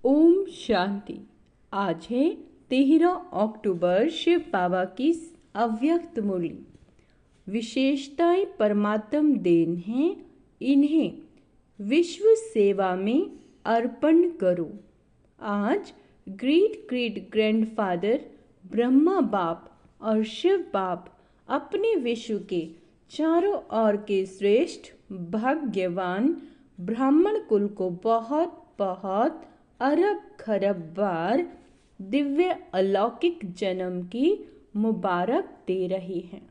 ओम शांति। आज है 13 अक्टूबर, शिव बाबा की अव्यक्त मुरली। विशेषताएं परमात्म देन हैं, इन्हें विश्व सेवा में अर्पण करो। आज ग्रेट ग्रेट ग्रैंडफादर ब्रह्मा बाप और शिव बाप अपने विश्व के चारों ओर के श्रेष्ठ भाग्यवान ब्राह्मण कुल को बहुत बहुत अरब खरब बार दिव्य अलौकिक जन्म की मुबारक दे रहे हैं।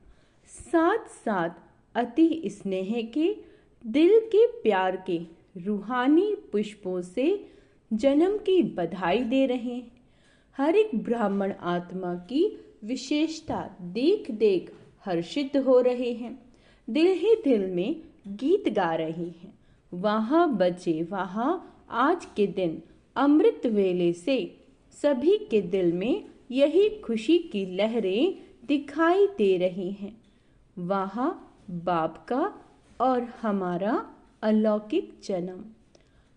साथ साथ अति स्नेह के, दिल के प्यार के रूहानी पुष्पों से जन्म की बधाई दे रहे हैं। हर एक ब्राह्मण आत्मा की विशेषता देख देख हर्षित हो रहे हैं। दिल ही दिल में गीत गा रहे हैं। वहाँ बचे वहाँ आज के दिन अमृत वेले से सभी के दिल में यही खुशी की लहरें दिखाई दे रही हैं। वहाँ बाप का और हमारा अलौकिक जन्म।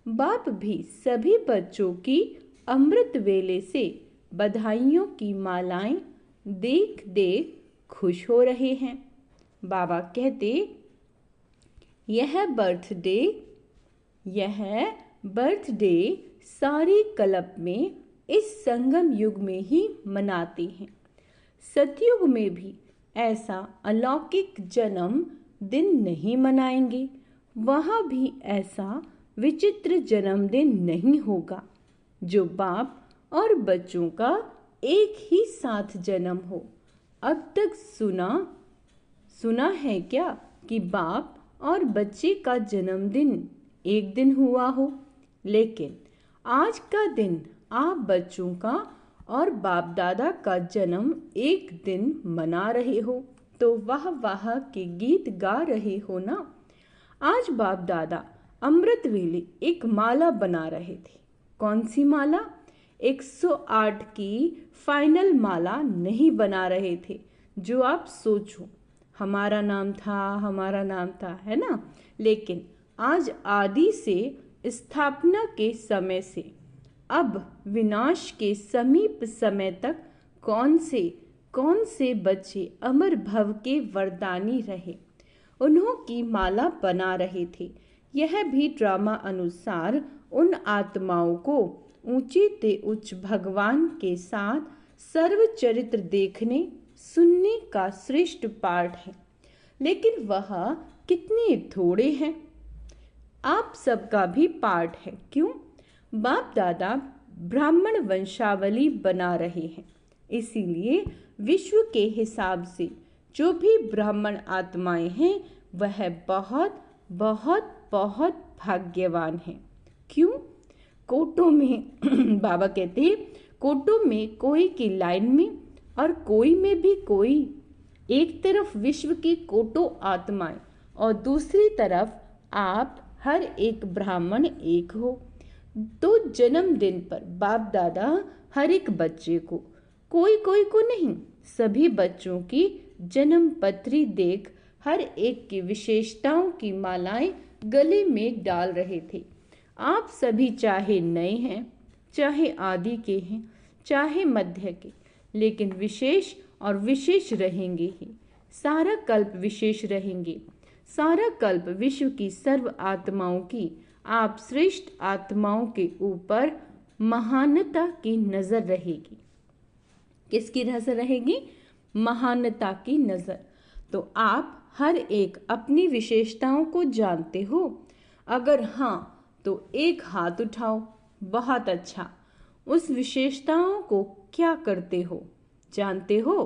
बाप भी सभी बच्चों की अमृत वेले से बधाइयों की मालाएं देख देख खुश हो रहे हैं। बाबा कहते, यह बर्थडे सारी कल्प में इस संगम युग में ही मनाते हैं। सतयुग में भी ऐसा अलौकिक जन्म दिन नहीं मनाएंगे। वहाँ भी ऐसा विचित्र जन्मदिन नहीं होगा जो बाप और बच्चों का एक ही साथ जन्म हो। अब तक सुना है क्या कि बाप और बच्चे का जन्मदिन एक दिन हुआ हो? लेकिन आज का दिन आप बच्चों का और बाप दादा का जन्म एक दिन मना रहे हो तो वाह वाह के गीत गा रहे हो ना। आज बाप दादा अमृत वेले एक माला बना रहे थे। कौन सी माला? 108 की फाइनल माला नहीं बना रहे थे जो आप सोचो हमारा नाम था, है ना। लेकिन आज आदि से स्थापना के समय से अब विनाश के समीप समय तक कौन से बच्चे अमर भव के वरदानी रहे, उन्हों की माला बना रहे थे। यह भी ड्रामा अनुसार उन आत्माओं को ऊंचे ते उच्च भगवान के साथ सर्व चरित्र देखने सुनने का श्रेष्ठ पाठ है। लेकिन वह कितने थोड़े हैं। आप सबका भी पाठ है। क्यों? बाप दादा ब्राह्मण वंशावली बना रहे हैं, इसीलिए विश्व के हिसाब से जो भी ब्राह्मण आत्माएं हैं वह बहुत बहुत बहुत भाग्यवान हैं। क्यों? कोटों में बाबा कहते हैं, कोटों में कोई की लाइन में और कोई में भी कोई। एक तरफ विश्व की कोटों आत्माएं और दूसरी तरफ आप हर एक ब्राह्मण एक हो। तो जन्मदिन पर बाप दादा हर एक बच्चे को, कोई को नहीं, सभी बच्चों की जन्म पत्री देख हर एक की विशेषताओं की मालाएं गले में डाल रहे थे। आप सभी चाहे नए हैं, चाहे आदि के हैं, चाहे मध्य के, लेकिन विशेष और विशेष रहेंगे ही। सारा कल्प विशेष रहेंगे। सारा कल्प विश्व की सर्व आत्माओं की, आप श्रेष्ठ आत्माओं के ऊपर महानता की नजर रहेगी। किसकी नजर रहेगी? महानता की नजर। तो आप हर एक अपनी विशेषताओं को जानते हो? अगर हाँ तो एक हाथ उठाओ। बहुत अच्छा। उस विशेषताओं को क्या करते हो? जानते हो?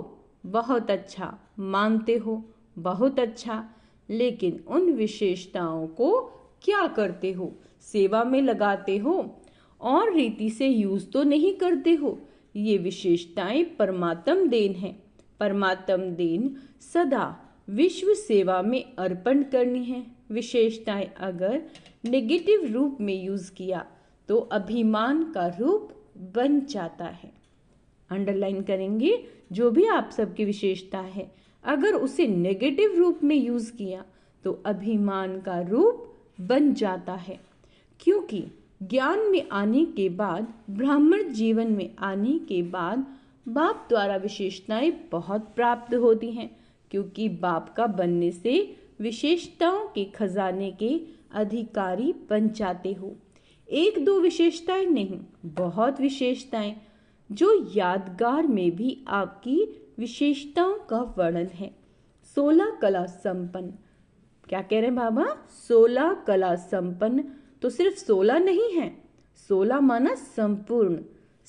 बहुत अच्छा। मानते हो? बहुत अच्छा। लेकिन उन विशेषताओं को क्या करते हो? सेवा में लगाते हो और रीति से यूज तो नहीं करते हो। ये विशेषताएं परमात्म देन है। परमात्म देन सदा विश्व सेवा में अर्पण करनी है। विशेषताएं अगर नेगेटिव रूप में यूज किया तो अभिमान का रूप बन जाता है। अंडरलाइन करेंगे, जो भी आप सबकी विशेषता है अगर उसे नेगेटिव रूप में यूज किया तो अभिमान का रूप बन जाता है। क्योंकि ज्ञान में आने के बाद, ब्राह्मण जीवन में आने के बाद बाप द्वारा विशेषताएं बहुत प्राप्त होती हैं, क्योंकि बाप का बनने से विशेषताओं के खजाने के अधिकारी बन जाते हो। एक दो विशेषताएं नहीं, बहुत विशेषताएं, जो यादगार में भी आपकी विशेषताओं का वर्णन है। 16 कला संपन्न, क्या कह रहे हैं बाबा? 16 कला संपन्न, तो सिर्फ 16 नहीं है, 16 माना संपूर्ण,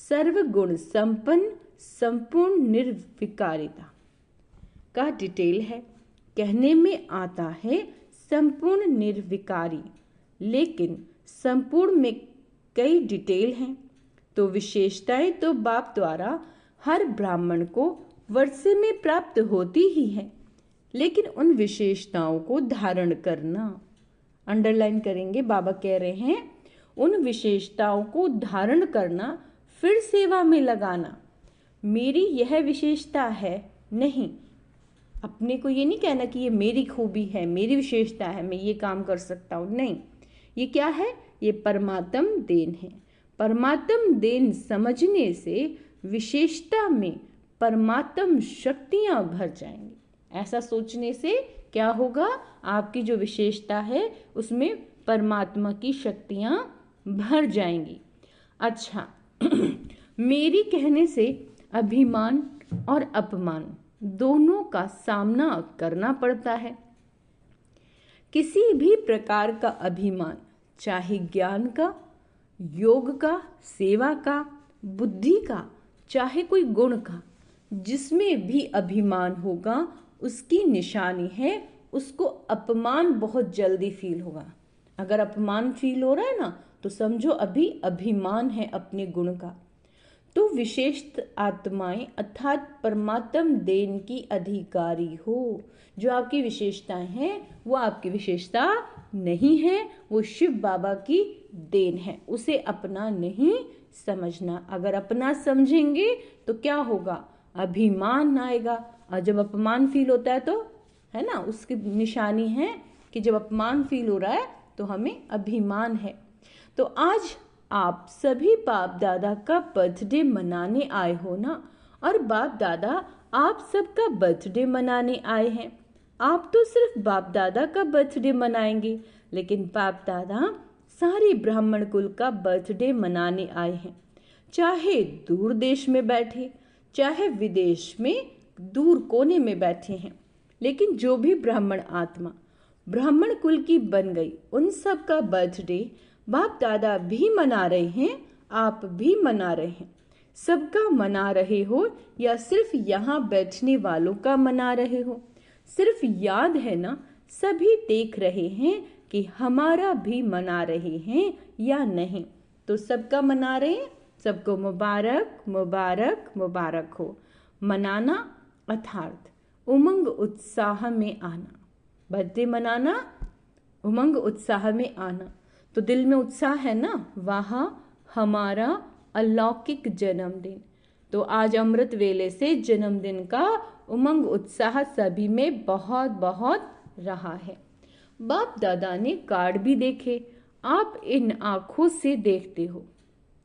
सर्वगुण संपन्न, संपूर्ण निर्विकारिता का डिटेल है। कहने में आता है संपूर्ण निर्विकारी, लेकिन संपूर्ण में कई डिटेल हैं। तो विशेषताएं तो बाप द्वारा हर ब्राह्मण को वर्षे में प्राप्त होती ही है, लेकिन उन विशेषताओं को धारण करना, अंडरलाइन करेंगे, बाबा कह रहे हैं उन विशेषताओं को धारण करना, फिर सेवा में लगाना। मेरी यह विशेषता है नहीं, अपने को ये नहीं कहना कि ये मेरी खूबी है, मेरी विशेषता है, मैं ये काम कर सकता हूँ, नहीं। ये क्या है? ये परमात्म देन है। परमात्म देन समझने से विशेषता में परमात्म शक्तियां भर जाएंगी। ऐसा सोचने से क्या होगा? आपकी जो विशेषता है उसमें परमात्मा की शक्तियां भर जाएंगी। अच्छा, मेरी कहने से अभिमान और अपमान दोनों का सामना करना पड़ता है। किसी भी प्रकार का अभिमान, चाहे ज्ञान का, योग का, सेवा का, बुद्धि का, चाहे कोई गुण का, जिसमें भी अभिमान होगा उसकी निशानी है उसको अपमान बहुत जल्दी फील होगा। अगर अपमान फील हो रहा है ना, तो समझो अभी अभिमान है अपने गुण का। तो विशेष आत्माएं अर्थात परमात्म देन की अधिकारी हो। जो आपकी विशेषताएं हैं वो आपकी विशेषता नहीं है, वो शिव बाबा की देन है। उसे अपना नहीं समझना। अगर अपना समझेंगे तो क्या होगा? अभिमान आएगा, और जब अपमान फील होता है तो है ना, उसकी निशानी है कि जब अपमान फील हो रहा है तो हमें अभिमान है। तो आज आप सभी बाप दादा का बर्थडे मनाने आए हो ना, और बाप दादा आप सबका बर्थडे मनाने आए हैं। आप तो सिर्फ बाप दादा का बर्थडे मनाएंगे, लेकिन बाप दादा सारे ब्राह्मण कुल का बर्थडे मनाने आए हैं। चाहे दूर देश में बैठे, चाहे विदेश में दूर कोने में बैठे हैं, लेकिन जो भी ब्राह्मण आत्मा ब्राह्मण कुल की बन गई, उन सब का बर्थडे बाप दादा भी मना रहे हैं, आप भी मना रहे हैं। सबका मना रहे हो या सिर्फ यहाँ बैठने वालों का मना रहे हो? सिर्फ याद है ना, सभी देख रहे हैं कि हमारा भी मना रहे हैं या नहीं। तो सबका मना रहे हैं, सबको मुबारक मुबारक मुबारक हो। मनाना अर्थात उमंग उत्साह में आना। बर्थडे मनाना, उमंग उत्साह में आना। तो दिल में उत्साह है ना, वहाँ हमारा अलौकिक जन्मदिन। तो आज अमृत वेले से जन्मदिन का उमंग उत्साह सभी में बहुत बहुत रहा है। बाप दादा ने कार्ड भी देखे, आप इन आंखों से देखते हो,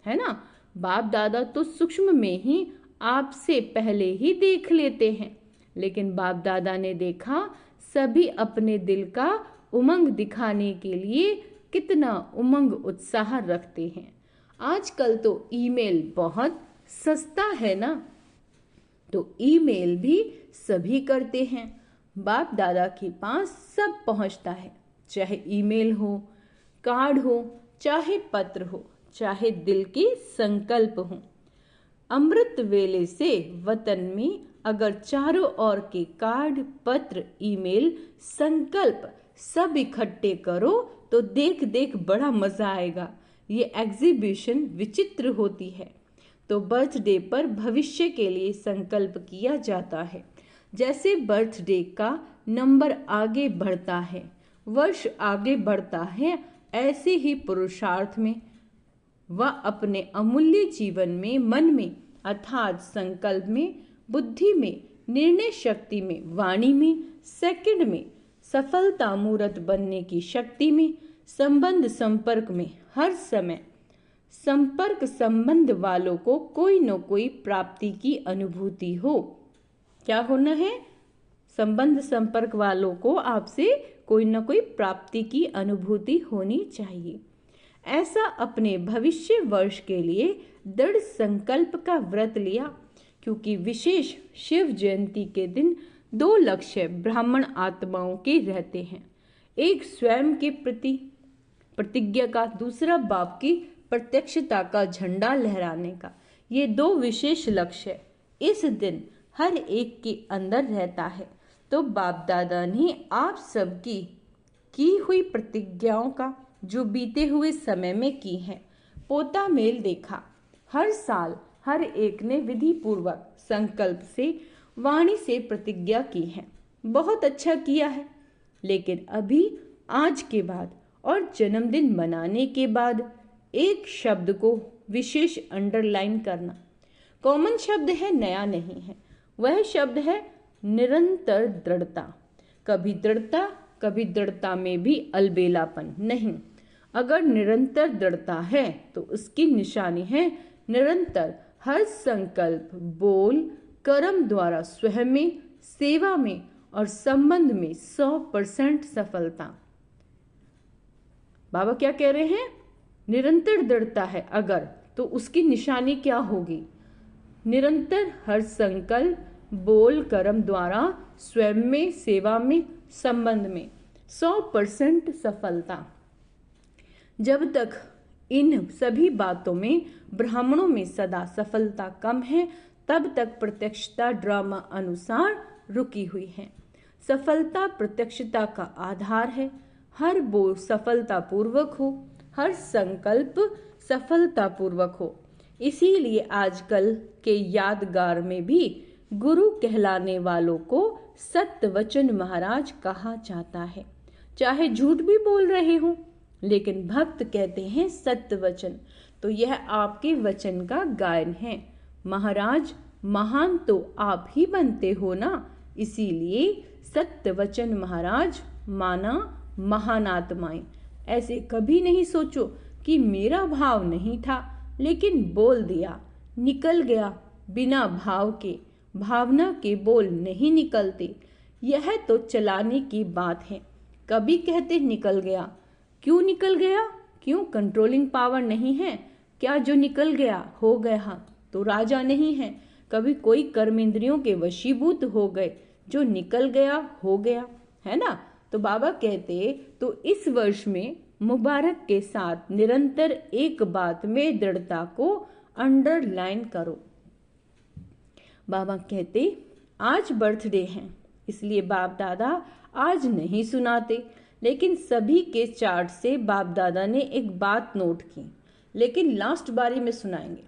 है ना। बाप दादा तो सूक्ष्म में ही आपसे पहले ही देख लेते हैं, लेकिन बाप दादा ने देखा सभी अपने दिल का उमंग दिखाने के लिए कितना उमंग उत्साह रखते हैं। आजकल तो ईमेल बहुत सस्ता है ना, तो ईमेल भी सभी करते हैं। बाप दादा के पास सब पहुंचता है, चाहे ईमेल हो, कार्ड हो, चाहे पत्र हो, चाहे दिल के संकल्प हो। अमृत वेले से वतन में अगर चारों ओर के कार्ड, पत्र, ईमेल, संकल्प सब इकट्ठे करो तो देख देख बड़ा मजा आएगा। ये एग्जीबिशन विचित्र होती है। तो बर्थडे पर भविष्य के लिए संकल्प किया जाता है। जैसे बर्थडे का नंबर आगे बढ़ता है, वर्ष आगे बढ़ता है, ऐसे ही पुरुषार्थ में वह अपने अमूल्य जीवन में, मन में अर्थात संकल्प में, बुद्धि में, निर्णय शक्ति में, वाणी में, सेकंड में, सफलता मूर्त बनने की शक्ति में, संबंध संपर्क में हर समय संपर्क संबंध वालों को कोई न कोई प्राप्ति की अनुभूति हो। क्या होना है? संबंध संपर्क वालों को आपसे कोई न कोई प्राप्ति की अनुभूति होनी चाहिए। ऐसा अपने भविष्य वर्ष के लिए दृढ़ संकल्प का व्रत लिया, क्योंकि विशेष शिव जयंती के दिन 2 लक्ष्य ब्राह्मण आत्माओं के रहते हैं। एक स्वयं के प्रति प्रतिज्ञा का, दूसरा बाप की प्रत्यक्षता का झंडा लहराने का। ये 2 विशेष लक्ष्य इस दिन हर एक के अंदर रहता है। तो बाप दादा ने आप सबकी की हुई प्रतिज्ञाओं का जो बीते हुए समय में की है पोता मेल देखा। हर साल हर एक ने विधि पूर्वक संकल्प से वाणी से प्रतिज्ञा की है। बहुत अच्छा किया है। लेकिन अभी आज के बाद और जन्मदिन मनाने के बाद एक शब्द को विशेष अंडरलाइन करना। कॉमन शब्द है, नया नहीं है। वह शब्द है निरंतर दृढ़ता। कभी दृढ़ता में भी अलबेलापन नहीं। अगर निरंतर दृढ़ता है तो उसकी निशानी है निरंतर हर संकल्प, बोल, कर्म द्वारा स्वयं में, सेवा में और संबंध में 100% सफलता। बाबा क्या कह रहे हैं? निरंतर दृढ़ता है अगर, तो उसकी निशानी क्या होगी? निरंतर हर संकल्प, बोल, कर्म द्वारा स्वयं में, सेवा में, संबंध में 100% सफलता। जब तक इन सभी बातों में ब्राह्मणों में सदा सफलता कम है, तब तक प्रत्यक्षता ड्रामा अनुसार रुकी हुई है। सफलता प्रत्यक्षता का आधार है। हर बोल सफलतापूर्वक हो, हर संकल्प सफलतापूर्वक हो। इसीलिए आजकल के यादगार में भी गुरु कहलाने वालों को सत्यवचन महाराज कहा जाता है। चाहे झूठ भी बोल रहे हो, लेकिन भक्त कहते हैं सत्यवचन। तो यह आपके वचन का गायन है। महाराज, महान तो आप ही बनते हो ना, इसीलिए सत्यवचन महाराज माना महान आत्माएं। ऐसे कभी नहीं सोचो कि मेरा भाव नहीं था लेकिन बोल दिया, निकल गया। बिना भाव के, भावना के बोल नहीं निकलते। यह तो चलाने की बात है। कभी कहते निकल गया, क्यों निकल गया? क्यों कंट्रोलिंग पावर नहीं है क्या? जो निकल गया हो गया तो राजा नहीं है। कभी कोई कर्म इंद्रियों के वशीभूत हो गए, जो निकल गया हो गया, है ना? तो बाबा कहते तो इस वर्ष में मुबारक के साथ निरंतर एक बात में दृढ़ता को अंडरलाइन करो। बाबा कहते आज बर्थडे है, इसलिए बाप दादा आज नहीं सुनाते, लेकिन सभी के चार्ट से बाप दादा ने एक बात नोट की, लेकिन लास्ट बारी में सुनाएंगे।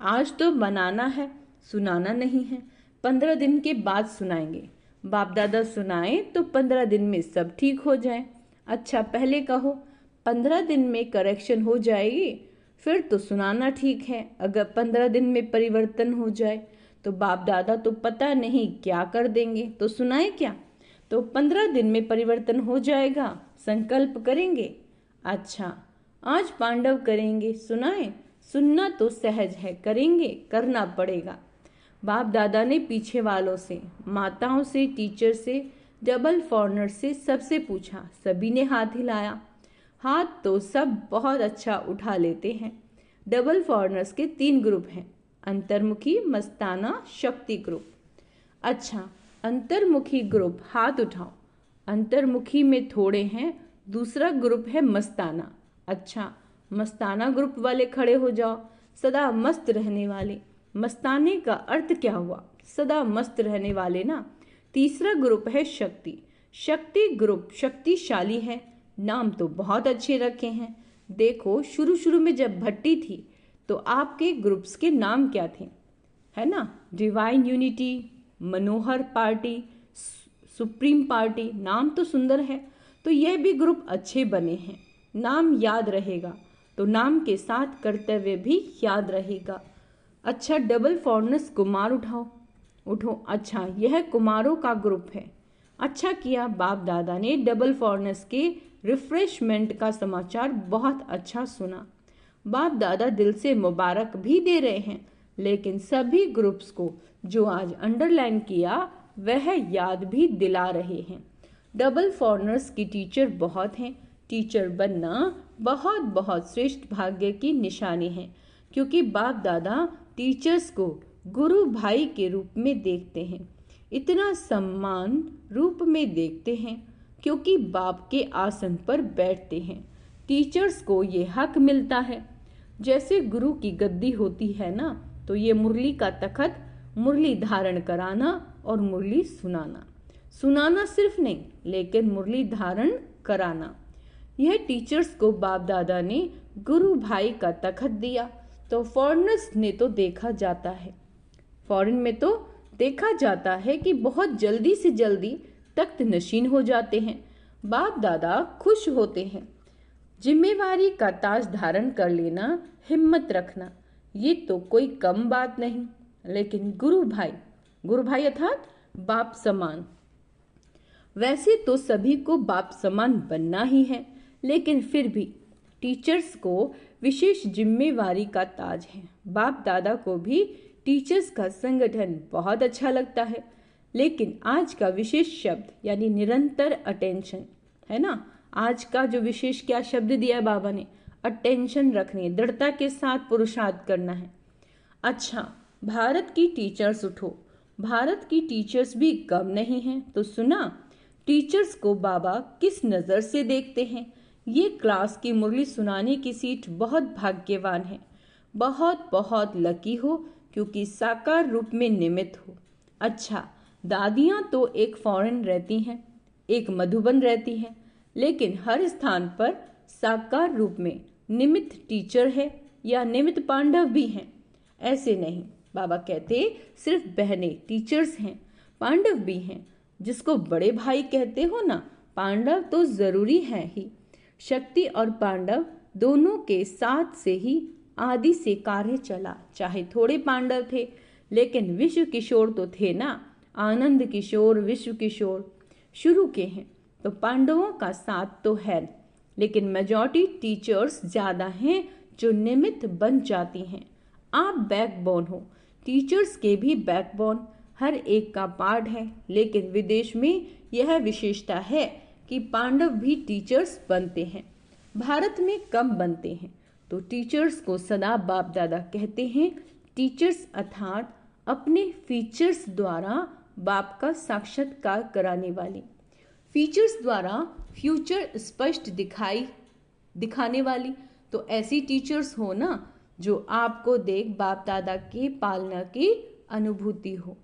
आज तो बनाना है, सुनाना नहीं है। 15 दिन के बाद सुनाएंगे। बाप दादा सुनाए तो 15 दिन में सब ठीक हो जाए। अच्छा, पहले कहो 15 दिन में करेक्शन हो जाएगी, फिर तो सुनाना ठीक है। अगर 15 दिन में परिवर्तन हो जाए तो बाप दादा तो पता नहीं क्या कर देंगे, तो सुनाए क्या? तो 15 दिन में परिवर्तन हो जाएगा, संकल्प करेंगे। अच्छा, आज पांडव करेंगे, सुनाए? सुनना तो सहज है, करेंगे, करना पड़ेगा। बाप दादा ने पीछे वालों से, माताओं से, टीचर से, डबल फॉरनर से सबसे पूछा। सभी ने हाथ हिलाया। हाथ तो सब बहुत अच्छा उठा लेते हैं। डबल फॉरनर्स के 3 ग्रुप हैं, अंतर्मुखी, मस्ताना, शक्ति ग्रुप। अच्छा, अंतर्मुखी ग्रुप हाथ उठाओ। अंतर्मुखी में थोड़े हैं, दूसरा ग्रुप है मस्ताना। अच्छा, मस्ताना ग्रुप वाले खड़े हो जाओ। सदा मस्त रहने वाले। मस्ताने का अर्थ क्या हुआ? सदा मस्त रहने वाले ना। तीसरा ग्रुप है शक्ति। शक्ति ग्रुप शक्तिशाली है। नाम तो बहुत अच्छे रखे हैं। देखो, शुरू शुरू में जब भट्टी थी तो आपके ग्रुप्स के नाम क्या थे, है ना? डिवाइन यूनिटी, मनोहर पार्टी, सुप्रीम पार्टी। नाम तो सुंदर है, तो यह भी ग्रुप अच्छे बने हैं। नाम याद रहेगा तो नाम के साथ कर्तव्य भी याद रहेगा। अच्छा, डबल फॉरनर्स कुमार उठो। अच्छा, यह कुमारों का ग्रुप है। अच्छा किया, बाप दादा ने डबल फॉरनर्स के रिफ्रेशमेंट का समाचार बहुत अच्छा सुना। बाप दादा दिल से मुबारक भी दे रहे हैं, लेकिन सभी ग्रुप्स को जो आज अंडरलाइन किया वह याद भी दिला रहे हैं। डबल फॉरनर्स की टीचर बहुत हैं। टीचर बनना बहुत बहुत श्रेष्ठ भाग्य की निशानी है, क्योंकि बाप दादा टीचर्स को गुरु भाई के रूप में देखते हैं। इतना सम्मान रूप में देखते हैं क्योंकि बाप के आसन पर बैठते हैं। टीचर्स को ये हक मिलता है। जैसे गुरु की गद्दी होती है ना, तो ये मुरली का तखत, मुरली धारण कराना और मुरली सुनाना। सुनाना सिर्फ नहीं, लेकिन मुरली धारण कराना। यह टीचर्स को बाप दादा ने गुरु भाई का तखत दिया। तो फॉरेनर्स ने तो देखा जाता है, फॉरेन में तो देखा जाता है कि बहुत जल्दी से जल्दी तख्त नशीन हो जाते हैं। बाप दादा खुश होते हैं। जिम्मेवारी का ताज धारण कर लेना, हिम्मत रखना, ये तो कोई कम बात नहीं। लेकिन गुरु भाई अर्थात बाप समान। वैसे तो सभी को बाप समान बनना ही है, लेकिन फिर भी टीचर्स को विशेष जिम्मेवारी का ताज है। बाप दादा को भी टीचर्स का संगठन बहुत अच्छा लगता है, लेकिन आज का विशेष शब्द यानी निरंतर अटेंशन है ना। आज का जो विशेष क्या शब्द दिया है बाबा ने, अटेंशन रखनी है, दृढ़ता के साथ पुरुषार्थ करना है। अच्छा, भारत की टीचर्स उठो। भारत की टीचर्स भी कम नहीं हैं। तो सुना, टीचर्स को बाबा किस नज़र से देखते हैं। ये क्लास की मुरली सुनाने की सीट बहुत भाग्यवान है। बहुत बहुत लकी हो, क्योंकि साकार रूप में निमित्त हो। अच्छा, दादियाँ तो एक फॉरेन रहती हैं, एक मधुबन रहती हैं, लेकिन हर स्थान पर साकार रूप में निमित्त टीचर है या निमित्त पांडव भी हैं। ऐसे नहीं, बाबा कहते सिर्फ बहनें टीचर्स हैं, पांडव भी हैं। जिसको बड़े भाई कहते हो ना, पांडव तो जरूरी है ही। शक्ति और पांडव दोनों के साथ से ही आदि से कार्य चला। चाहे थोड़े पांडव थे, लेकिन विश्व किशोर तो थे ना। आनंद किशोर, विश्व किशोर शुरू के हैं, तो पांडवों का साथ तो है, लेकिन मेजॉरिटी टीचर्स ज़्यादा हैं जो निमित्त बन जाती हैं। आप बैकबोन हो, टीचर्स के भी बैकबोन हर एक का पार्ट है, लेकिन विदेश में यह विशेषता है कि पांडव भी टीचर्स बनते हैं, भारत में कम बनते हैं। तो टीचर्स को सदा बाप दादा कहते हैं टीचर्स, अर्थात अपने फीचर्स द्वारा बाप का साक्षात्कार कराने वाली, फीचर्स द्वारा फ्यूचर स्पष्ट दिखाने वाली। तो ऐसी टीचर्स हो ना जो आपको देख बाप दादा के पालना की अनुभूति हो।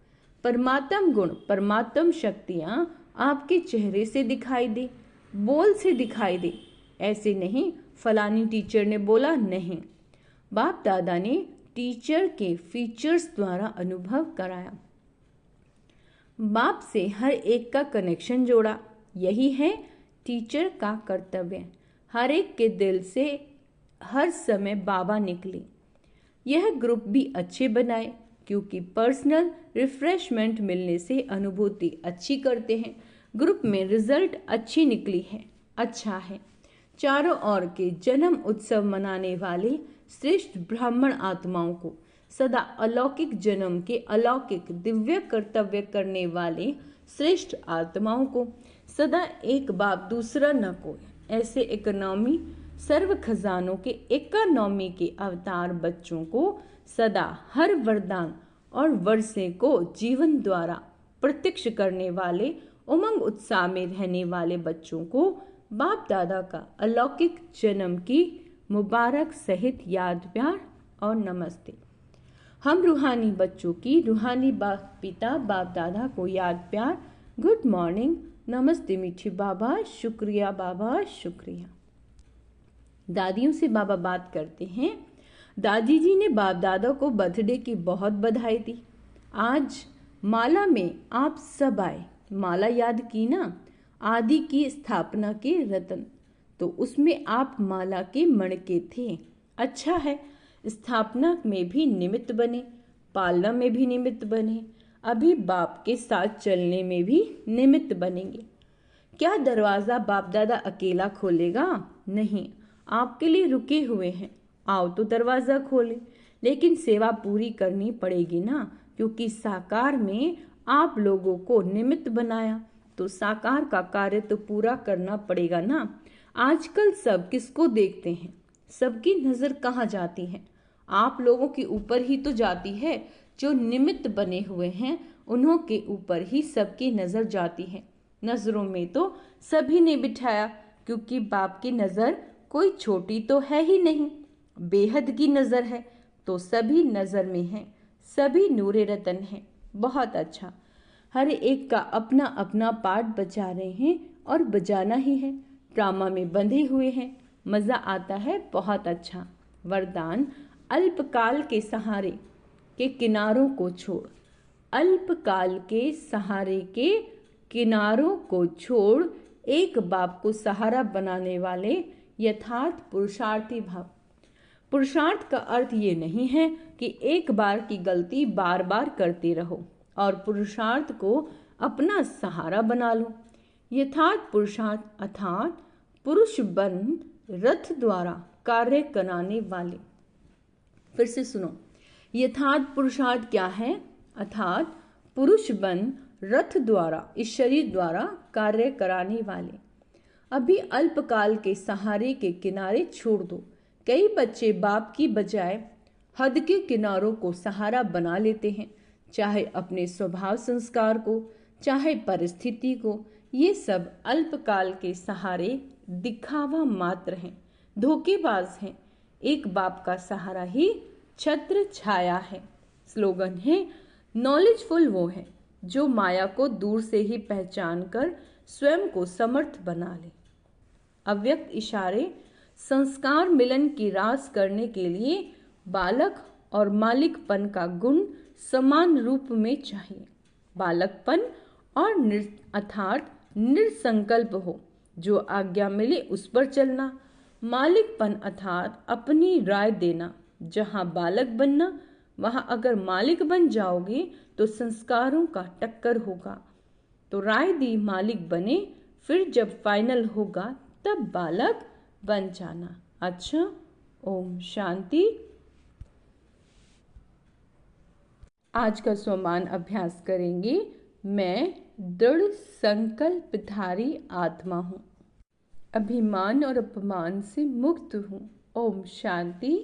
परमात्म गुण, परमात्म शक्तियाँ आपके चेहरे से दिखाई दे, बोल से दिखाई दे। ऐसे नहीं फलानी टीचर ने बोला, नहीं, बाप दादा ने टीचर के फीचर्स द्वारा अनुभव कराया, बाप से हर एक का कनेक्शन जोड़ा। यही है टीचर का कर्तव्य। हर एक के दिल से हर समय बाबा निकले। यह ग्रुप भी अच्छे बनाए, क्योंकि पर्सनल रिफ्रेशमेंट मिलने से अनुभूति अच्छी करते हैं। ग्रुप में रिजल्ट अच्छी निकली है, अच्छा है। चारों ओर के जन्म उत्सव मनाने वाले श्रेष्ठ ब्राह्मण आत्माओं को, सदा अलौकिक जन्म के अलौकिक दिव्य कर्तव्य करने वाले श्रेष्ठ आत्माओं को, सदा एक बाप दूसरा न कोई, ऐसे इकोनॉमी सर्व खजानों के इकोनॉमी के अवतार बच्चों को, सदा हर वरदान और वर्षे को जीवन द्वारा प्रत्यक्ष करने वाले, उमंग उत्साह में रहने वाले बच्चों को बाप दादा का अलौकिक जन्म की मुबारक सहित याद, प्यार और नमस्ते। हम रूहानी बच्चों की रूहानी पिता बाप दादा को याद, प्यार, गुड मॉर्निंग, नमस्ते मीठे बाबा, शुक्रिया बाबा, शुक्रिया। दादियों से बाबा बात करते हैं। दादी जी ने बाप दादा को बर्थडे की बहुत बधाई दी। आज माला में आप सब आए, माला याद की ना, आदि की स्थापना के रतन, तो उसमें आप माला के मणके थे। अच्छा है, स्थापना में भी निमित्त बने, पालना में भी निमित्त बने, अभी बाप के साथ चलने में भी निमित्त बनेंगे। क्या दरवाज़ा बाप दादा अकेला खोलेगा? नहीं, आपके लिए रुके हुए हैं आओ तो दरवाज़ा खोले, लेकिन सेवा पूरी करनी पड़ेगी ना, क्योंकि साकार में आप लोगों को निमित्त बनाया, तो साकार का कार्य तो पूरा करना पड़ेगा ना। आजकल सब किसको देखते हैं? सबकी नज़र कहाँ जाती है? आप लोगों के ऊपर ही तो जाती है। जो निमित्त बने हुए हैं उन्हों के ऊपर ही सबकी नज़र जाती है। नज़रों में तो सभी ने बिठाया, क्योंकि बाप की नज़र कोई छोटी तो है ही नहीं, बेहद की नज़र है, तो सभी नज़र में हैं, सभी नूरे रतन हैं। बहुत अच्छा, हर एक का अपना अपना पार्ट बजा रहे हैं और बजाना ही है। ड्रामा में बंधे हुए हैं, मज़ा आता है, बहुत अच्छा। वरदान, अल्पकाल के सहारे के किनारों को छोड़। अल्पकाल के सहारे के किनारों को छोड़ एक बाप को सहारा बनाने वाले यथार्थ पुरुषार्थी भाव। पुरुषार्थ का अर्थ ये नहीं है कि एक बार की गलती बार बार करते रहो और पुरुषार्थ को अपना सहारा बना लो। यथार्थ पुरुषार्थ अर्थात पुरुष बन रथ द्वारा कार्य कराने वाले। फिर से सुनो, यथार्थ पुरुषार्थ क्या है? अर्थात पुरुष बन रथ द्वारा, इस शरीर द्वारा कार्य कराने वाले। अभी अल्पकाल के सहारे के किनारे छोड़ दो। कई बच्चे बाप की बजाय हद के किनारों को सहारा बना लेते हैं, चाहे अपने स्वभाव संस्कार को, चाहे परिस्थिति को। ये सब अल्पकाल के सहारे दिखावा मात्र हैं, धोखेबाज हैं। एक बाप का सहारा ही छत्र छाया है। स्लोगन है, नॉलेजफुल वो है जो माया को दूर से ही पहचान कर स्वयं को समर्थ बना ले। अव्यक्त इशारे, संस्कार मिलन की रास करने के लिए बालक और मालिकपन का गुण समान रूप में चाहिए। बालकपन और अर्थात निसंकल्प हो, जो आज्ञा मिले उस पर चलना। मालिकपन अर्थात अपनी राय देना। जहाँ बालक बनना, वहाँ अगर मालिक बन जाओगे तो संस्कारों का टक्कर होगा। तो राय दी मालिक बने, फिर जब फाइनल होगा तब बालक बन जाना। अच्छा, ओम शांति। आज का स्वमान अभ्यास करेंगे। मैं दृढ़ संकल्पधारी आत्मा हूँ, अभिमान और अपमान से मुक्त हूँ। ओम शांति।